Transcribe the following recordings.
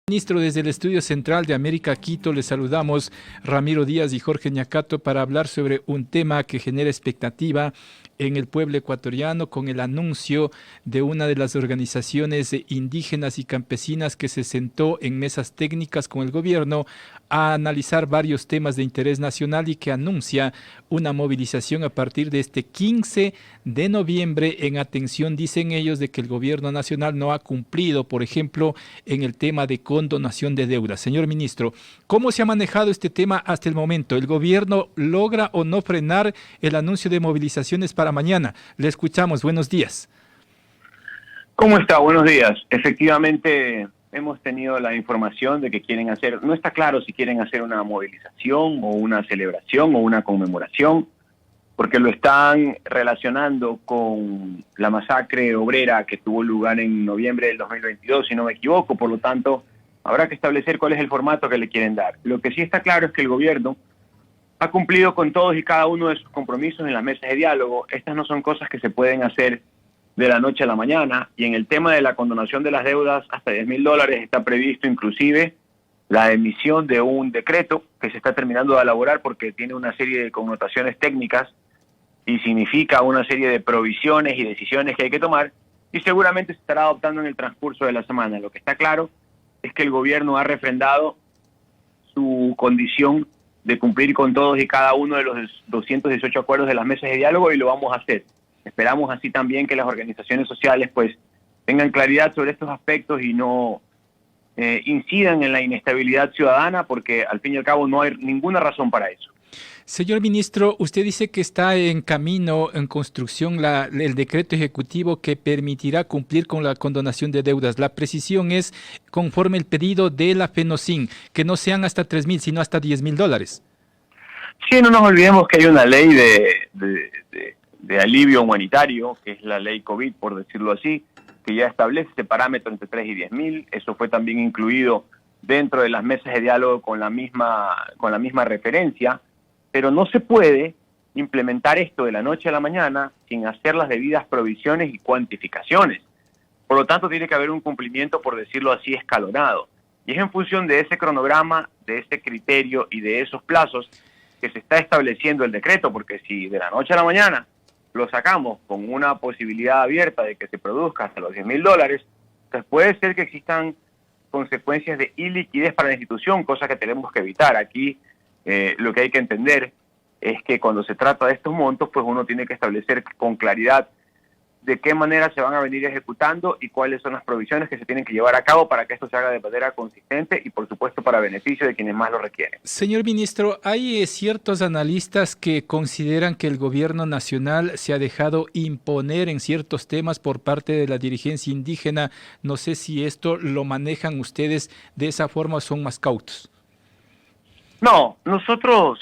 Ministro, desde el Estudio Central de América Quito, les saludamos Ramiro Díaz y Jorge Ñacato para hablar sobre un tema que genera expectativa en el pueblo ecuatoriano con el anuncio de una de las organizaciones indígenas y campesinas que se sentó en mesas técnicas con el gobierno a analizar varios temas de interés nacional y que anuncia una movilización a partir de este 15 de noviembre en atención, dicen ellos, de que el gobierno nacional no ha cumplido, por ejemplo, en el tema de condonación de deudas. Señor ministro, ¿cómo se ha manejado este tema hasta el momento? ¿El gobierno logra o no frenar el anuncio de movilizaciones para mañana? Le escuchamos. Buenos días. ¿Cómo está? Buenos días. Efectivamente, hemos tenido la información de que quieren hacer, no está claro si quieren hacer una movilización o una celebración o una conmemoración, porque lo están relacionando con la masacre obrera que tuvo lugar en noviembre del 2022, si no me equivoco. Por lo tanto, habrá que establecer cuál es el formato que le quieren dar. Lo que sí está claro es que el gobierno ha cumplido con todos y cada uno de sus compromisos en las mesas de diálogo. Estas no son cosas que se pueden hacer de la noche a la mañana, y en el tema de la condonación de las deudas hasta $10.000 está previsto inclusive la emisión de un decreto que se está terminando de elaborar porque tiene una serie de connotaciones técnicas y significa una serie de provisiones y decisiones que hay que tomar, y seguramente se estará adoptando en el transcurso de la semana. Lo que está claro es que el gobierno ha refrendado su condición de cumplir con todos y cada uno de los 218 acuerdos de las mesas de diálogo, y lo vamos a hacer. Esperamos así también que las organizaciones sociales pues tengan claridad sobre estos aspectos y no incidan en la inestabilidad ciudadana, porque al fin y al cabo no hay ninguna razón para eso. Señor ministro, usted dice que está en camino, en construcción, el decreto ejecutivo que permitirá cumplir con la condonación de deudas. La precisión es conforme el pedido de la FENOCIN, que no sean hasta 3.000, sino hasta $10.000. Sí, no nos olvidemos que hay una ley de alivio humanitario, que es la ley COVID, por decirlo así, que ya establece ese parámetro entre 3 y 10.000. Eso fue también incluido dentro de las mesas de diálogo con la misma referencia, pero no se puede implementar esto de la noche a la mañana sin hacer las debidas provisiones y cuantificaciones. Por lo tanto, tiene que haber un cumplimiento, por decirlo así, escalonado. Y es en función de ese cronograma, de ese criterio y de esos plazos que se está estableciendo el decreto, porque si de la noche a la mañana lo sacamos con una posibilidad abierta de que se produzca hasta los $10.000, pues puede ser que existan consecuencias de iliquidez para la institución, cosa que tenemos que evitar. Aquí lo que hay que entender es que cuando se trata de estos montos, pues uno tiene que establecer con claridad de qué manera se van a venir ejecutando y cuáles son las provisiones que se tienen que llevar a cabo para que esto se haga de manera consistente y, por supuesto, para beneficio de quienes más lo requieren. Señor ministro, hay ciertos analistas que consideran que el gobierno nacional se ha dejado imponer en ciertos temas por parte de la dirigencia indígena. No sé si esto lo manejan ustedes de esa forma o son más cautos. No, nosotros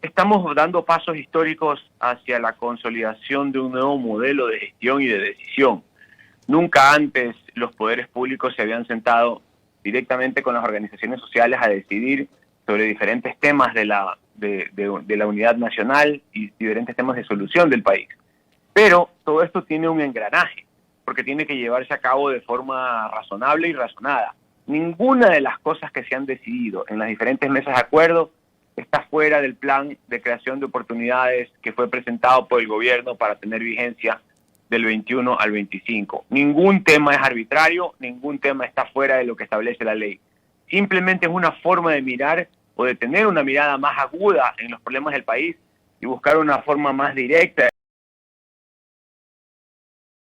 estamos dando pasos históricos hacia la consolidación de un nuevo modelo de gestión y de decisión. Nunca antes los poderes públicos se habían sentado directamente con las organizaciones sociales a decidir sobre diferentes temas de la unidad nacional y diferentes temas de solución del país. Pero todo esto tiene un engranaje, porque tiene que llevarse a cabo de forma razonable y razonada. Ninguna de las cosas que se han decidido en las diferentes mesas de acuerdo está fuera del plan de creación de oportunidades que fue presentado por el gobierno para tener vigencia del 21 al 25. Ningún tema es arbitrario, ningún tema está fuera de lo que establece la ley. Simplemente es una forma de mirar o de tener una mirada más aguda en los problemas del país y buscar una forma más directa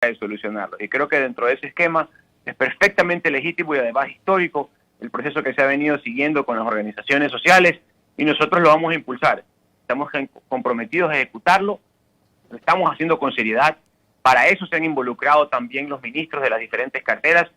de solucionarlos. Y creo que dentro de ese esquema es perfectamente legítimo y además histórico el proceso que se ha venido siguiendo con las organizaciones sociales, y nosotros lo vamos a impulsar. Estamos comprometidos a ejecutarlo, lo estamos haciendo con seriedad. Para eso se han involucrado también los ministros de las diferentes carteras,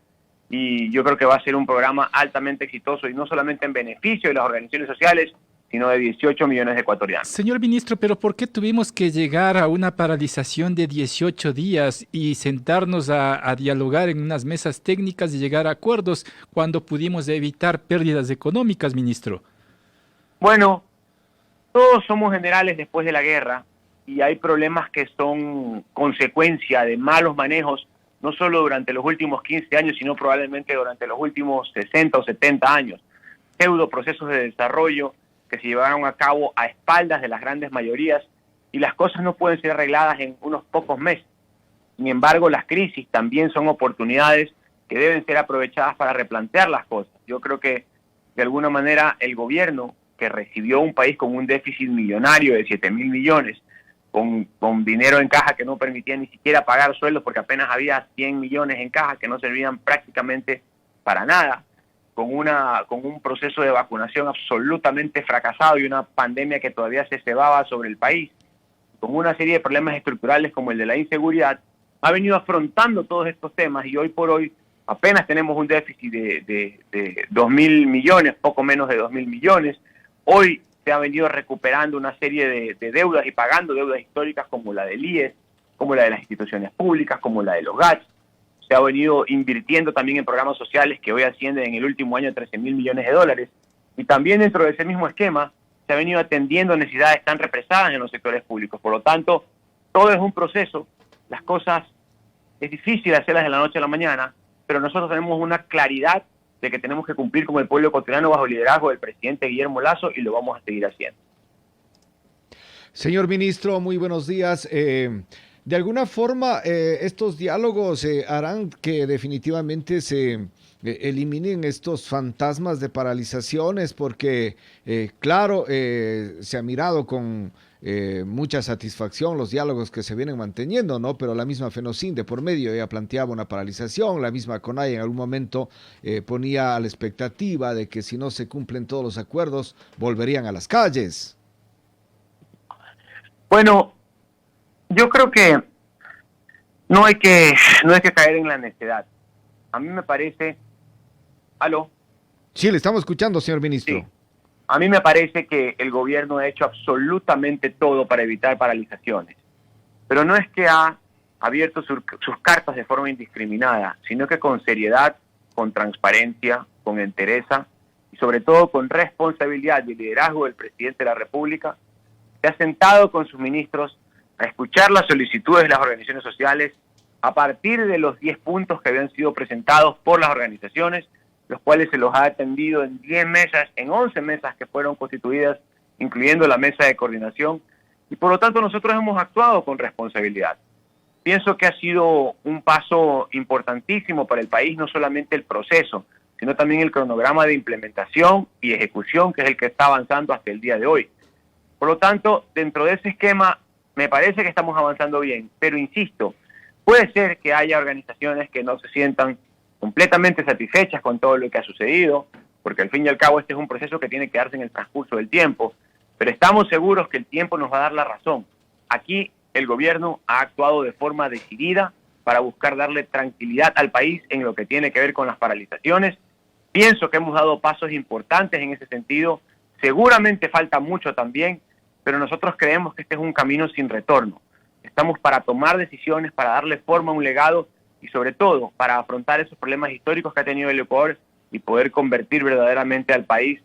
y yo creo que va a ser un programa altamente exitoso, y no solamente en beneficio de las organizaciones sociales, sino de 18 millones de ecuatorianos. Señor ministro, pero ¿por qué tuvimos que llegar a una paralización de 18 días y sentarnos a dialogar en unas mesas técnicas y llegar a acuerdos cuando pudimos evitar pérdidas económicas, ministro? Bueno, todos somos generales después de la guerra y hay problemas que son consecuencia de malos manejos no solo durante los últimos 15 años, sino probablemente durante los últimos 60 o 70 años. Pseudo procesos de desarrollo que se llevaron a cabo a espaldas de las grandes mayorías, y las cosas no pueden ser arregladas en unos pocos meses. Sin embargo, las crisis también son oportunidades que deben ser aprovechadas para replantear las cosas. Yo creo que, de alguna manera, el gobierno, que recibió un país con un déficit millonario de 7.000 millones, con dinero en caja que no permitía ni siquiera pagar sueldos porque apenas había 100 millones en caja que no servían prácticamente para nada, con un proceso de vacunación absolutamente fracasado y una pandemia que todavía se cebaba sobre el país, con una serie de problemas estructurales como el de la inseguridad, ha venido afrontando todos estos temas, y hoy por hoy apenas tenemos un déficit de 2.000 millones, poco menos de 2.000 millones. Hoy se ha venido recuperando una serie de deudas y pagando deudas históricas como la del IES, como la de las instituciones públicas, como la de los GATS. Se ha venido invirtiendo también en programas sociales que hoy ascienden en el último año a 13.000 millones de dólares. Y también dentro de ese mismo esquema se ha venido atendiendo necesidades tan represadas en los sectores públicos. Por lo tanto, todo es un proceso. Las cosas es difícil hacerlas de la noche a la mañana, pero nosotros tenemos una claridad de que tenemos que cumplir con el pueblo ecuatoriano bajo el liderazgo del presidente Guillermo Lasso, y lo vamos a seguir haciendo. Señor ministro, muy buenos días. De alguna forma, estos diálogos harán que definitivamente se eliminen estos fantasmas de paralizaciones, porque, claro, se ha mirado con mucha satisfacción los diálogos que se vienen manteniendo, ¿no? Pero la misma FENOCIN de por medio ya planteaba una paralización, la misma CONAIE en algún momento ponía a la expectativa de que si no se cumplen todos los acuerdos, volverían a las calles. Bueno, yo creo que no hay que caer en la necedad. A mí me parece... ¿Aló? Sí, le estamos escuchando, señor ministro. Sí. A mí me parece que el gobierno ha hecho absolutamente todo para evitar paralizaciones. Pero no es que ha abierto sus cartas de forma indiscriminada, sino que con seriedad, con transparencia, con entereza y sobre todo con responsabilidad y liderazgo del presidente de la República, se ha sentado con sus ministros a escuchar las solicitudes de las organizaciones sociales a partir de los 10 puntos que habían sido presentados por las organizaciones, los cuales se los ha atendido en 10 mesas, en 11 mesas que fueron constituidas, incluyendo la mesa de coordinación, y por lo tanto nosotros hemos actuado con responsabilidad. Pienso que ha sido un paso importantísimo para el país, no solamente el proceso, sino también el cronograma de implementación y ejecución, que es el que está avanzando hasta el día de hoy. Por lo tanto, dentro de ese esquema, me parece que estamos avanzando bien, pero insisto, puede ser que haya organizaciones que no se sientan completamente satisfechas con todo lo que ha sucedido, porque al fin y al cabo este es un proceso que tiene que darse en el transcurso del tiempo, pero estamos seguros que el tiempo nos va a dar la razón. Aquí el gobierno ha actuado de forma decidida para buscar darle tranquilidad al país en lo que tiene que ver con las paralizaciones. Pienso que hemos dado pasos importantes en ese sentido, seguramente falta mucho también, pero nosotros creemos que este es un camino sin retorno. Estamos para tomar decisiones, para darle forma a un legado y sobre todo para afrontar esos problemas históricos que ha tenido el Ecuador y poder convertir verdaderamente al país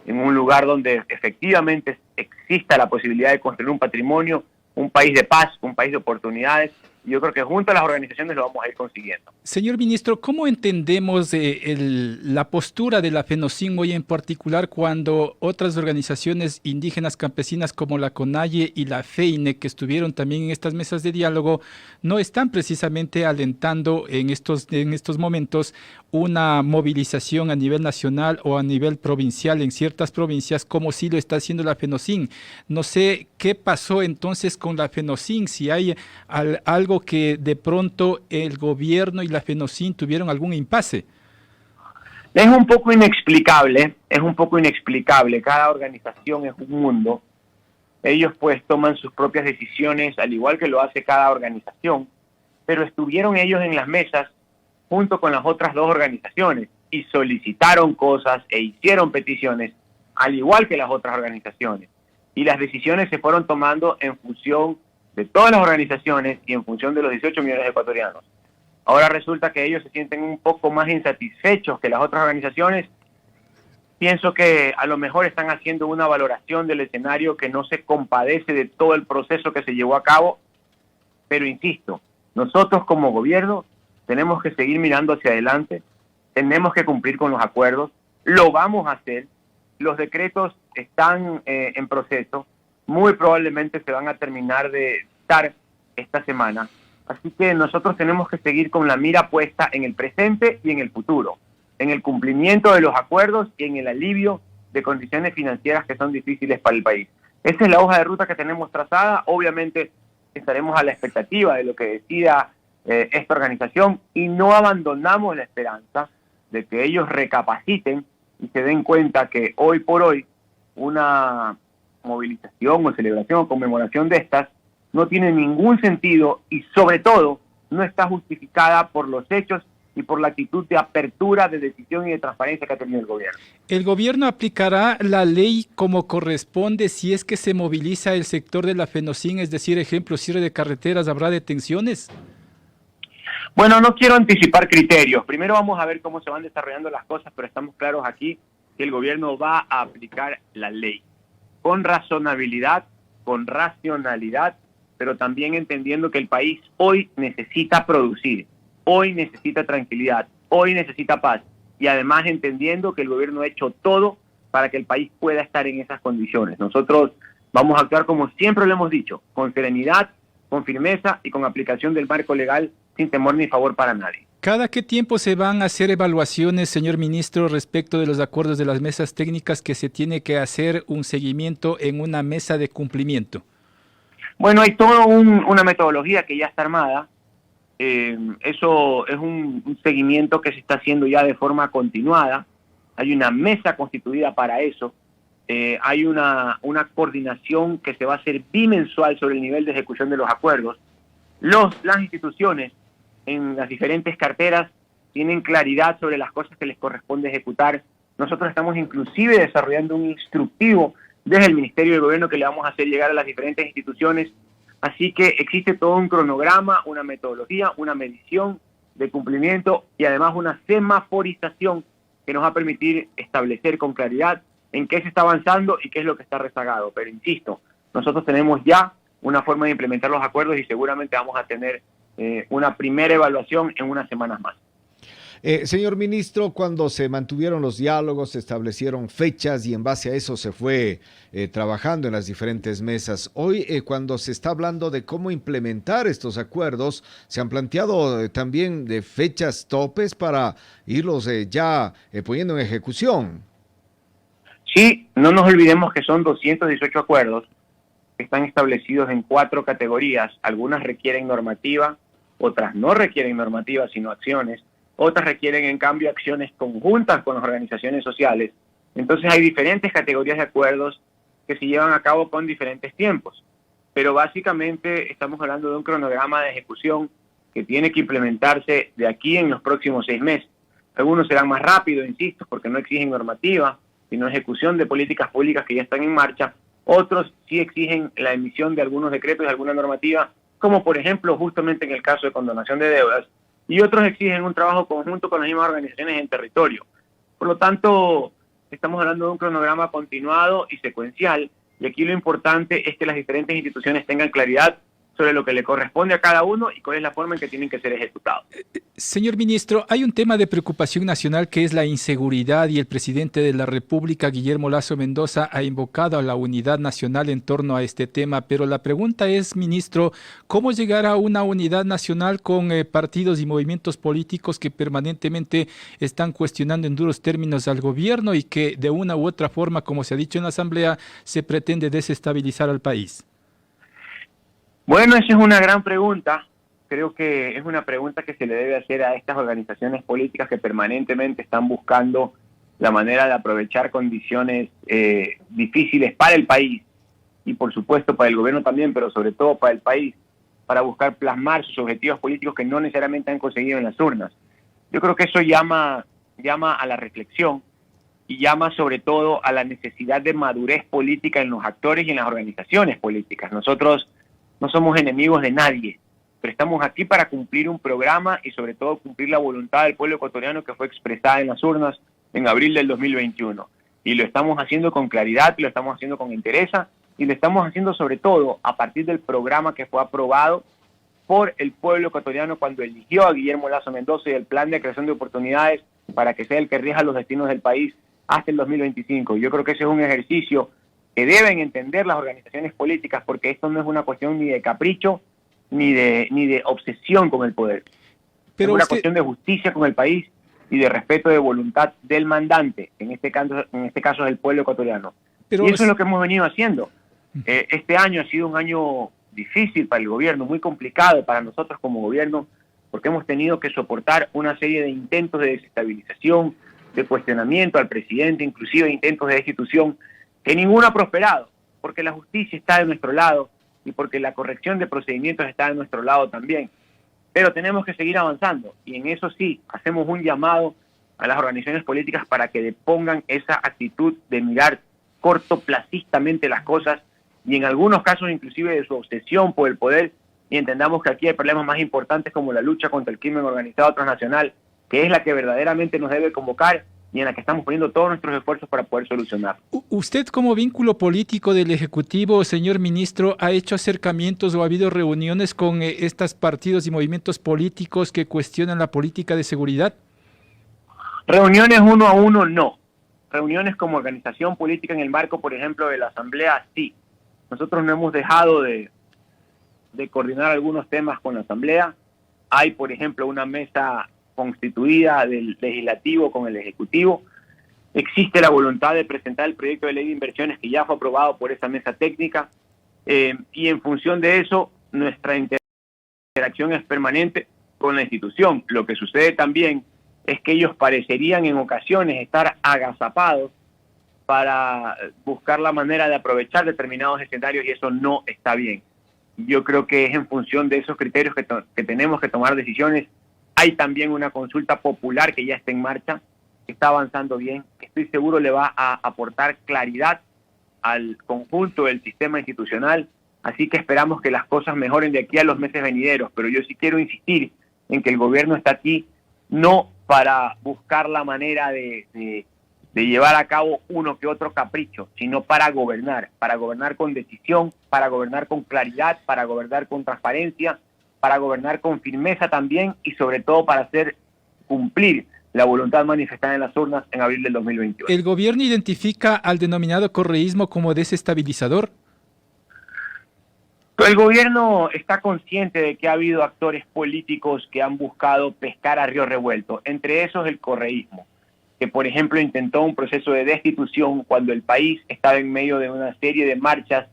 en un lugar donde efectivamente exista la posibilidad de construir un patrimonio, un país de paz, un país de oportunidades. Y yo creo que junto a las organizaciones lo vamos a ir consiguiendo. Señor ministro, ¿cómo entendemos la postura de la FENOCIN hoy en particular cuando otras organizaciones indígenas campesinas como la CONAIE y la FEINE, que estuvieron también en estas mesas de diálogo, no están precisamente alentando en estos momentos una movilización a nivel nacional o a nivel provincial en ciertas provincias, como sí lo está haciendo la FENOCIN? No sé qué pasó entonces con la FENOCIN, si hay algo que de pronto el gobierno y la FENOCIN tuvieron algún impasse. Es un poco inexplicable, cada organización es un mundo, ellos pues toman sus propias decisiones al igual que lo hace cada organización, pero estuvieron ellos en las mesas junto con las otras dos organizaciones y solicitaron cosas e hicieron peticiones al igual que las otras organizaciones, y las decisiones se fueron tomando en función de todas las organizaciones y en función de los 18 millones de ecuatorianos. Ahora resulta que ellos se sienten un poco más insatisfechos que las otras organizaciones. Pienso que a lo mejor están haciendo una valoración del escenario que no se compadece de todo el proceso que se llevó a cabo, pero insisto, nosotros como gobierno tenemos que seguir mirando hacia adelante, tenemos que cumplir con los acuerdos, lo vamos a hacer, los decretos están en proceso, muy probablemente se van a terminar de dar esta semana, así que nosotros tenemos que seguir con la mira puesta en el presente y en el futuro, en el cumplimiento de los acuerdos y en el alivio de condiciones financieras que son difíciles para el país. Esa es la hoja de ruta que tenemos trazada. Obviamente estaremos a la expectativa de lo que decida esta organización y no abandonamos la esperanza de que ellos recapaciten y se den cuenta que hoy por hoy una movilización o celebración o conmemoración de estas no tiene ningún sentido y sobre todo no está justificada por los hechos y por la actitud de apertura, de decisión y de transparencia que ha tenido el gobierno. ¿El gobierno aplicará la ley como corresponde si es que se moviliza el sector de la Fenocin? Es decir, ejemplo, cierre de carreteras, ¿habrá detenciones? Bueno, no quiero anticipar criterios. Primero vamos a ver cómo se van desarrollando las cosas, pero estamos claros aquí que el gobierno va a aplicar la ley con razonabilidad, con racionalidad, pero también entendiendo que el país hoy necesita producir. Hoy necesita tranquilidad, hoy necesita paz y además entendiendo que el gobierno ha hecho todo para que el país pueda estar en esas condiciones. Nosotros vamos a actuar como siempre lo hemos dicho, con serenidad, con firmeza y con aplicación del marco legal sin temor ni favor para nadie. ¿Cada qué tiempo se van a hacer evaluaciones, señor ministro, respecto de los acuerdos de las mesas técnicas que se tiene que hacer un seguimiento en una mesa de cumplimiento? Bueno, hay toda una metodología que ya está armada. Eso es un seguimiento que se está haciendo ya de forma continuada. Hay una mesa constituida para eso. Hay una coordinación que se va a hacer bimensual sobre el nivel de ejecución de los acuerdos. Las instituciones en las diferentes carteras tienen claridad sobre las cosas que les corresponde ejecutar. Nosotros estamos inclusive desarrollando un instructivo desde el Ministerio de Gobierno que le vamos a hacer llegar a las diferentes instituciones. Así que existe todo un cronograma, una metodología, una medición de cumplimiento y además una semaforización que nos va a permitir establecer con claridad en qué se está avanzando y qué es lo que está rezagado. Pero insisto, nosotros tenemos ya una forma de implementar los acuerdos y seguramente vamos a tener una primera evaluación en unas semanas más. Señor ministro, cuando se mantuvieron los diálogos, se establecieron fechas y en base a eso se fue trabajando en las diferentes mesas. Hoy, cuando se está hablando de cómo implementar estos acuerdos, se han planteado también de fechas topes para irlos ya poniendo en ejecución. Sí, no nos olvidemos que son 218 acuerdos que están establecidos en 4 categorías. Algunas requieren normativa, otras no requieren normativa, sino acciones. Otras requieren, en cambio, acciones conjuntas con las organizaciones sociales. Entonces hay diferentes categorías de acuerdos que se llevan a cabo con diferentes tiempos. Pero básicamente estamos hablando de un cronograma de ejecución que tiene que implementarse de aquí en los próximos 6 meses. Algunos serán más rápidos, insisto, porque no exigen normativa, sino ejecución de políticas públicas que ya están en marcha. Otros sí exigen la emisión de algunos decretos y alguna normativa, como por ejemplo justamente en el caso de condonación de deudas, y otros exigen un trabajo conjunto con las mismas organizaciones en territorio. Por lo tanto, estamos hablando de un cronograma continuado y secuencial, y aquí lo importante es que las diferentes instituciones tengan claridad sobre lo que le corresponde a cada uno y cuál es la forma en que tienen que ser ejecutados. Señor ministro, hay un tema de preocupación nacional que es la inseguridad y el presidente de la República, Guillermo Lasso Mendoza, ha invocado a la unidad nacional en torno a este tema, pero la pregunta es, ministro, ¿cómo llegar a una unidad nacional con partidos y movimientos políticos que permanentemente están cuestionando en duros términos al gobierno y que de una u otra forma, como se ha dicho en la Asamblea, se pretende desestabilizar al país? Bueno, esa es una gran pregunta. Creo que es una pregunta que se le debe hacer a estas organizaciones políticas que permanentemente están buscando la manera de aprovechar condiciones difíciles para el país y por supuesto para el gobierno también, pero sobre todo para el país, para buscar plasmar sus objetivos políticos que no necesariamente han conseguido en las urnas. Yo creo que eso llama a la reflexión y llama sobre todo a la necesidad de madurez política en los actores y en las organizaciones políticas. Nosotros no somos enemigos de nadie, pero estamos aquí para cumplir un programa y sobre todo cumplir la voluntad del pueblo ecuatoriano que fue expresada en las urnas en abril del 2021. Y lo estamos haciendo con claridad, lo estamos haciendo con entereza y lo estamos haciendo sobre todo a partir del programa que fue aprobado por el pueblo ecuatoriano cuando eligió a Guillermo Lasso Mendoza y el plan de creación de oportunidades para que sea el que rija los destinos del país hasta el 2025. Yo creo que ese es un ejercicio que deben entender las organizaciones políticas, porque esto no es una cuestión ni de capricho ni de obsesión con el poder. Pero es una cuestión de justicia con el país y de respeto de voluntad del mandante, en este caso es el pueblo ecuatoriano. Y eso es lo que hemos venido haciendo. Este año ha sido un año difícil para el gobierno, muy complicado para nosotros como gobierno, porque hemos tenido que soportar una serie de intentos de desestabilización, de cuestionamiento al presidente, inclusive intentos de destitución, que ninguno ha prosperado, porque la justicia está de nuestro lado y porque la corrección de procedimientos está de nuestro lado también. Pero tenemos que seguir avanzando, y en eso sí, hacemos un llamado a las organizaciones políticas para que depongan esa actitud de mirar cortoplacistamente las cosas, y en algunos casos inclusive de su obsesión por el poder, y entendamos que aquí hay problemas más importantes como la lucha contra el crimen organizado transnacional, que es la que verdaderamente nos debe convocar y en la que estamos poniendo todos nuestros esfuerzos para poder solucionar. ¿Usted como vínculo político del Ejecutivo, señor ministro, ha hecho acercamientos o ha habido reuniones con estos partidos y movimientos políticos que cuestionan la política de seguridad? Reuniones uno a uno, no. Reuniones como organización política en el marco, por ejemplo, de la Asamblea, sí. Nosotros no hemos dejado de coordinar algunos temas con la Asamblea. Hay, por ejemplo, una mesa constituida del Legislativo con el Ejecutivo. Existe la voluntad de presentar el proyecto de ley de inversiones que ya fue aprobado por esa mesa técnica, y en función de eso nuestra interacción es permanente con la institución. Lo que sucede también es que ellos parecerían en ocasiones estar agazapados para buscar la manera de aprovechar determinados escenarios, y eso no está bien. Yo creo que es en función de esos criterios que tenemos que tomar decisiones. Hay también una consulta popular que ya está en marcha, que está avanzando bien, que estoy seguro le va a aportar claridad al conjunto del sistema institucional, así que esperamos que las cosas mejoren de aquí a los meses venideros, pero yo sí quiero insistir en que el gobierno está aquí no para buscar la manera de llevar a cabo uno que otro capricho, sino para gobernar con decisión, para gobernar con claridad, para gobernar con transparencia, para gobernar con firmeza también, y sobre todo para hacer cumplir la voluntad manifestada en las urnas en abril del 2021. ¿El gobierno identifica al denominado correísmo como desestabilizador? El gobierno está consciente de que ha habido actores políticos que han buscado pescar a río revuelto, entre esos el correísmo, que por ejemplo intentó un proceso de destitución cuando el país estaba en medio de una serie de marchas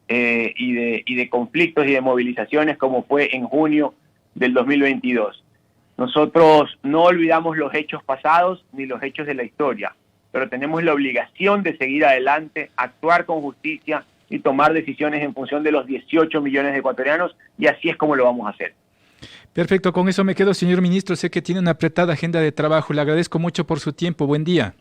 y de conflictos y de movilizaciones, como fue en junio del 2022. Nosotros no olvidamos los hechos pasados ni los hechos de la historia, pero tenemos la obligación de seguir adelante, actuar con justicia y tomar decisiones en función de los 18 millones de ecuatorianos, y así es como lo vamos a hacer. Perfecto, con eso me quedo, señor ministro. Sé que tiene una apretada agenda de trabajo. Le agradezco mucho por su tiempo. Buen día.